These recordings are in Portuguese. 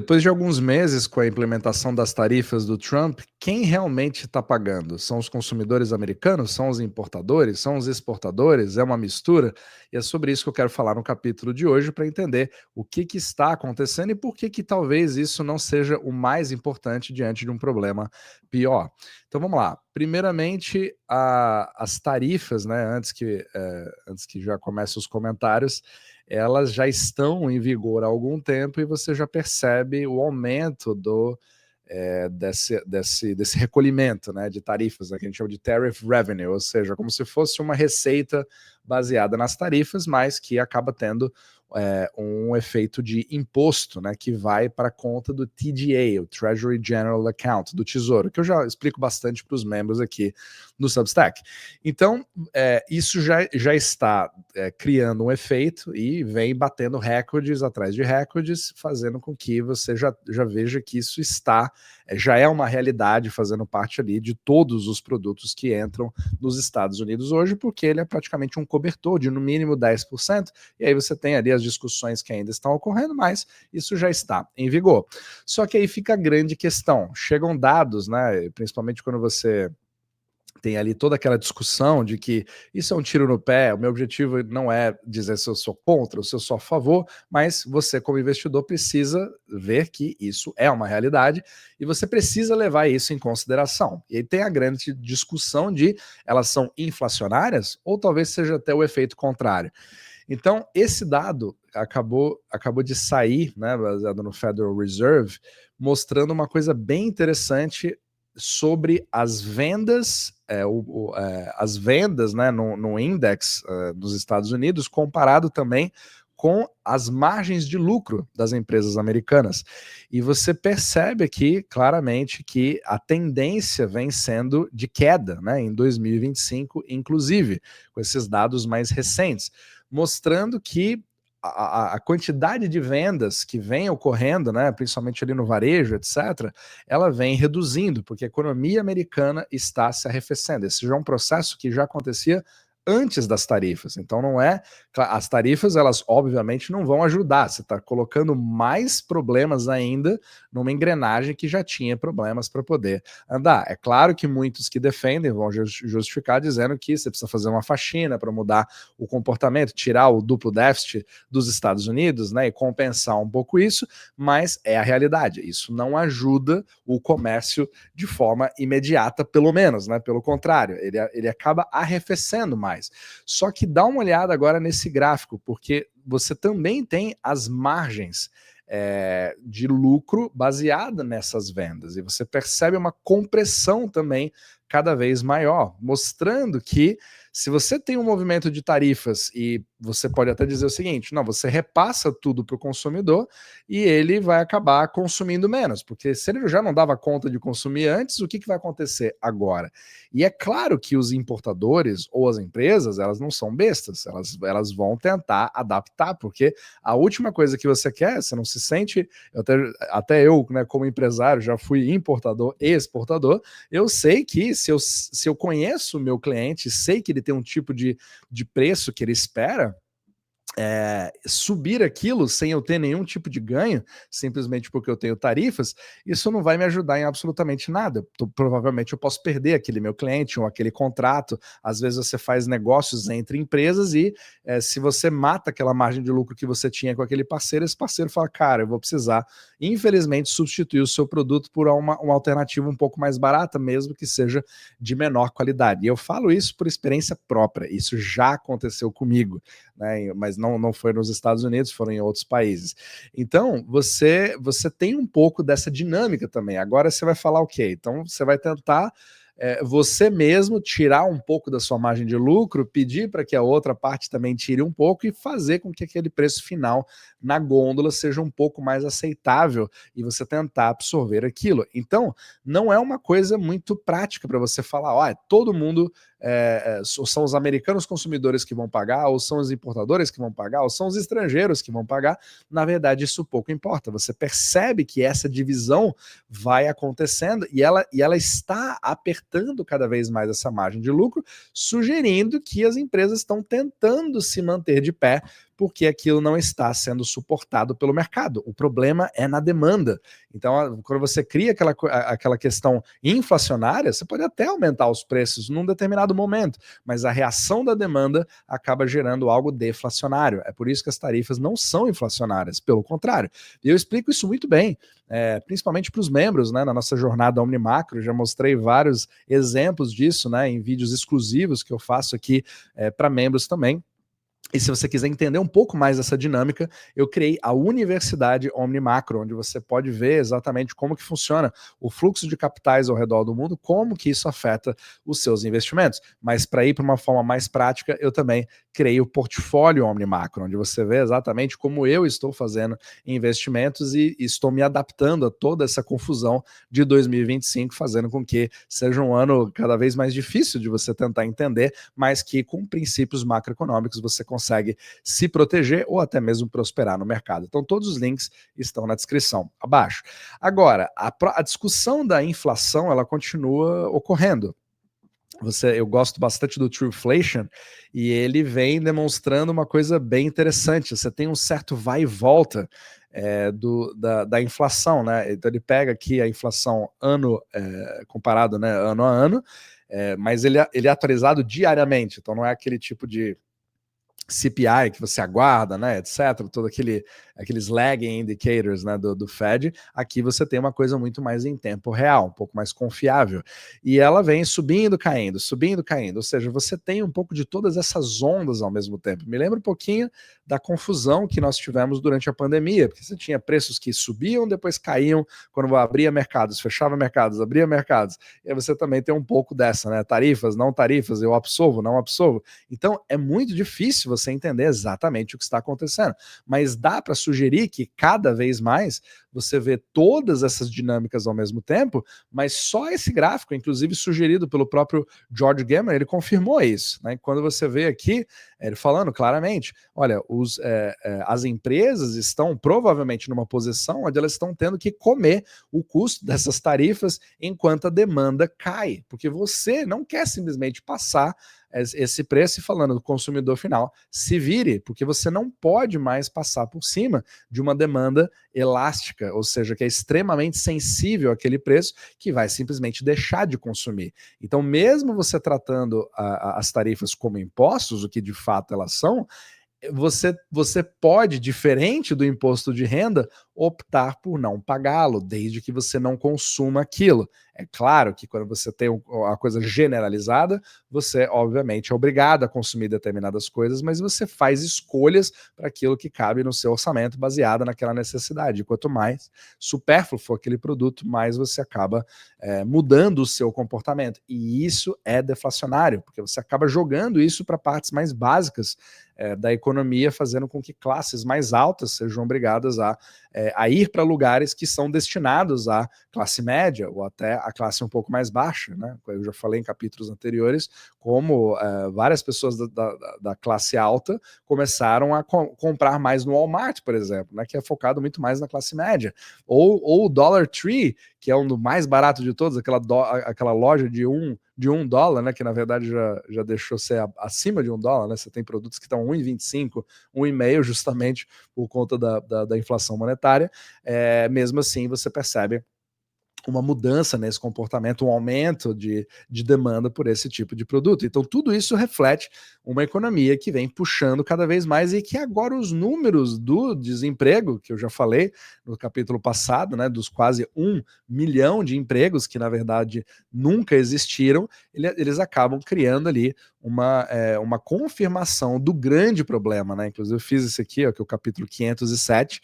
Depois de alguns meses com a implementação das tarifas do Trump, quem realmente está pagando? São os consumidores americanos? São os importadores? São os exportadores? É uma mistura? E é sobre isso que eu quero falar no capítulo de hoje para entender o que está acontecendo e por que talvez isso não seja o mais importante diante de um problema pior. Então vamos lá. Primeiramente, as tarifas, né? Antes que já comece os comentários, elas já estão em vigor há algum tempo e você já percebe o aumento desse recolhimento, né, de tarifas, né, que a gente chama de tariff revenue, ou seja, como se fosse uma receita baseada nas tarifas, mas que acaba tendo um efeito de imposto, né, que vai para a conta do TGA, o Treasury General Account, do Tesouro, que eu já explico bastante para os membros aqui no Substack. Então, isso já está criando um efeito e vem batendo recordes atrás de recordes, fazendo com que você já veja que isso já é uma realidade, fazendo parte ali de todos os produtos que entram nos Estados Unidos hoje, porque ele é praticamente um cobertor de no mínimo 10%, e aí você tem ali as discussões que ainda estão ocorrendo, mas isso já está em vigor. Só que aí fica a grande questão, chegam dados, né, principalmente quando você tem ali toda aquela discussão de que isso é um tiro no pé, o meu objetivo não é dizer se eu sou contra ou se eu sou a favor, mas você como investidor precisa ver que isso é uma realidade e você precisa levar isso em consideração. E aí tem a grande discussão de elas são inflacionárias ou talvez seja até o efeito contrário. Então, esse dado acabou de sair, né, baseado no Federal Reserve, mostrando uma coisa bem interessante sobre as vendas, as vendas, né, no index dos Estados Unidos, comparado também com as margens de lucro das empresas americanas. E você percebe aqui claramente que a tendência vem sendo de queda, né, em 2025, inclusive, com esses dados mais recentes, mostrando que a quantidade de vendas que vem ocorrendo, né, principalmente ali no varejo, etc., ela vem reduzindo, porque a economia americana está se arrefecendo. Esse já é um processo que já acontecia antes das tarifas. Então não é... As tarifas, elas obviamente não vão ajudar. Você está colocando mais problemas ainda numa engrenagem que já tinha problemas para poder andar. É claro que muitos que defendem vão justificar dizendo que você precisa fazer uma faxina para mudar o comportamento, tirar o duplo déficit dos Estados Unidos, né, e compensar um pouco isso, mas é a realidade. Isso não ajuda o comércio de forma imediata, pelo menos, né? Pelo contrário, ele acaba arrefecendo mais. Só que dá uma olhada agora nesse gráfico, porque você também tem as margens de lucro baseada nessas vendas, e você percebe uma compressão também cada vez maior, mostrando que se você tem um movimento de tarifas e você pode até dizer o seguinte, não, você repassa tudo para o consumidor e ele vai acabar consumindo menos, porque se ele já não dava conta de consumir antes, o que vai acontecer agora? E é claro que os importadores ou as empresas, elas não são bestas, elas vão tentar adaptar, porque a última coisa que você quer, você não se sente, até eu, né, como empresário, já fui importador e exportador, eu sei que se eu conheço o meu cliente, sei que ele tem um tipo de preço que ele espera, subir aquilo sem eu ter nenhum tipo de ganho, simplesmente porque eu tenho tarifas, isso não vai me ajudar em absolutamente nada. Provavelmente eu posso perder aquele meu cliente ou aquele contrato. Às vezes você faz negócios entre empresas e se você mata aquela margem de lucro que você tinha com aquele parceiro, esse parceiro fala, cara, eu vou precisar, infelizmente, substituir o seu produto por uma alternativa um pouco mais barata, mesmo que seja de menor qualidade. E eu falo isso por experiência própria, isso já aconteceu comigo, né? Mas não foi nos Estados Unidos, foram em outros países. Então, você tem um pouco dessa dinâmica também. Agora você vai falar o quê? Então, você vai tentar você mesmo tirar um pouco da sua margem de lucro, pedir para que a outra parte também tire um pouco e fazer com que aquele preço final na gôndola seja um pouco mais aceitável e você tentar absorver aquilo. Então, não é uma coisa muito prática para você falar, ó, todo mundo são os americanos consumidores que vão pagar, ou são os importadores que vão pagar, ou são os estrangeiros que vão pagar. Na verdade, isso pouco importa. Você percebe que essa divisão vai acontecendo e ela está apertando cada vez mais essa margem de lucro, sugerindo que as empresas estão tentando se manter de pé porque aquilo não está sendo suportado pelo mercado. O problema é na demanda. Então, quando você cria aquela questão inflacionária, você pode até aumentar os preços num determinado momento, mas a reação da demanda acaba gerando algo deflacionário. É por isso que as tarifas não são inflacionárias, pelo contrário. E eu explico isso muito bem, principalmente para os membros, né, na nossa jornada Omnimacro. Já mostrei vários exemplos disso, né, em vídeos exclusivos que eu faço aqui para membros também. E se você quiser entender um pouco mais dessa dinâmica, eu criei a Universidade Omnimacro, onde você pode ver exatamente como que funciona o fluxo de capitais ao redor do mundo, como que isso afeta os seus investimentos. Mas para ir para uma forma mais prática, eu também criei o portfólio Omnimacro, onde você vê exatamente como eu estou fazendo investimentos e estou me adaptando a toda essa confusão de 2025, fazendo com que seja um ano cada vez mais difícil de você tentar entender, mas que com princípios macroeconômicos você consegue se proteger ou até mesmo prosperar no mercado. Então todos os links estão na descrição abaixo. Agora, a discussão da inflação, ela continua ocorrendo. Eu gosto bastante do Trueflation e ele vem demonstrando uma coisa bem interessante. Você tem um certo vai e volta da inflação, né? Então ele pega aqui a inflação comparado, né, ano a ano, mas ele é atualizado diariamente, então não é aquele tipo de CPI que você aguarda, né, etc., aqueles lagging indicators, né, do Fed. Aqui você tem uma coisa muito mais em tempo real, um pouco mais confiável, e ela vem subindo, caindo, ou seja, você tem um pouco de todas essas ondas ao mesmo tempo. Me lembra um pouquinho da confusão que nós tivemos durante a pandemia, porque você tinha preços que subiam, depois caíam, quando abria mercados, fechava mercados, abria mercados, e aí você também tem um pouco dessa, né, tarifas, não tarifas, eu absorvo, não absorvo. Então é muito difícil você entender exatamente o que está acontecendo, mas dá para sugerir que cada vez mais você vê todas essas dinâmicas ao mesmo tempo, mas só esse gráfico, inclusive sugerido pelo próprio George Gamer, ele confirmou isso, né? Quando você vê aqui, ele falando claramente, olha, as empresas estão provavelmente numa posição onde elas estão tendo que comer o custo dessas tarifas enquanto a demanda cai, porque você não quer simplesmente passar esse preço e falando do consumidor final, se vire, porque você não pode mais passar por cima de uma demanda elástica, ou seja, que é extremamente sensível àquele preço, que vai simplesmente deixar de consumir. Então, mesmo você tratando as tarifas como impostos, o que de fato elas são, você pode, diferente do imposto de renda, optar por não pagá-lo, desde que você não consuma aquilo. É claro que quando você tem a coisa generalizada, você obviamente é obrigado a consumir determinadas coisas, mas você faz escolhas para aquilo que cabe no seu orçamento, baseada naquela necessidade. E quanto mais supérfluo for aquele produto, mais você acaba mudando o seu comportamento. E isso é deflacionário, porque você acaba jogando isso para partes mais básicas da economia, fazendo com que classes mais altas sejam obrigadas a ir para lugares que são destinados à classe média ou até à classe um pouco mais baixa, né? Eu já falei em capítulos anteriores como várias pessoas da classe alta começaram a comprar mais no Walmart, por exemplo, né? Que é focado muito mais na classe média. Ou o Dollar Tree, que é um do mais barato de todos, aquela loja de um dólar, né, que na verdade já deixou ser acima de $1, né? Você tem produtos que estão 1,25, 1,5, justamente por conta da inflação monetária. Mesmo assim, você percebe uma mudança nesse comportamento, um aumento de demanda por esse tipo de produto. Então, tudo isso reflete uma economia que vem puxando cada vez mais e que agora os números do desemprego, que eu já falei no capítulo passado, né, dos quase 1 milhão de empregos que, na verdade, nunca existiram, eles acabam criando ali uma confirmação do grande problema, né? Inclusive, eu fiz isso aqui, ó, que é o capítulo 507.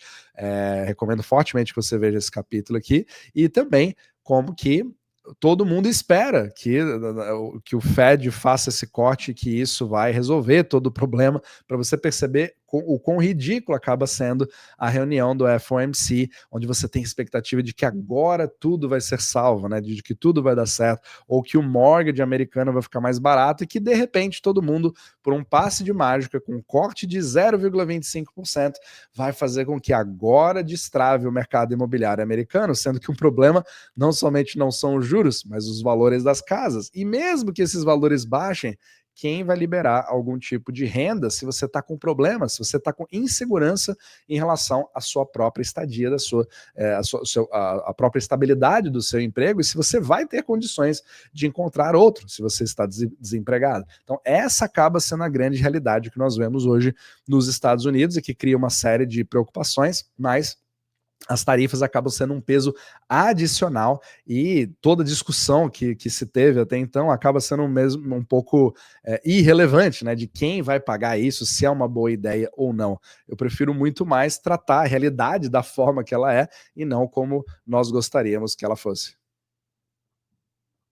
Recomendo fortemente que você veja esse capítulo aqui. E também como que todo mundo espera que o Fed faça esse corte, que isso vai resolver todo o problema, para você perceber o quão ridículo acaba sendo a reunião do FOMC, onde você tem expectativa de que agora tudo vai ser salvo, né, de que tudo vai dar certo, ou que o mortgage americano vai ficar mais barato e que, de repente, todo mundo, por um passe de mágica, com um corte de 0,25%, vai fazer com que agora destrave o mercado imobiliário americano, sendo que o problema não somente não são os juros, mas os valores das casas. E mesmo que esses valores baixem, quem vai liberar algum tipo de renda se você está com problema, se você está com insegurança em relação à sua própria estadia, a própria estabilidade do seu emprego, e se você vai ter condições de encontrar outro, se você está desempregado. Então, essa acaba sendo a grande realidade que nós vemos hoje nos Estados Unidos e que cria uma série de preocupações, mas as tarifas acabam sendo um peso adicional e toda discussão que se teve até então acaba sendo mesmo um pouco irrelevante, né, de quem vai pagar isso, se é uma boa ideia ou não. Eu prefiro muito mais tratar a realidade da forma que ela é e não como nós gostaríamos que ela fosse.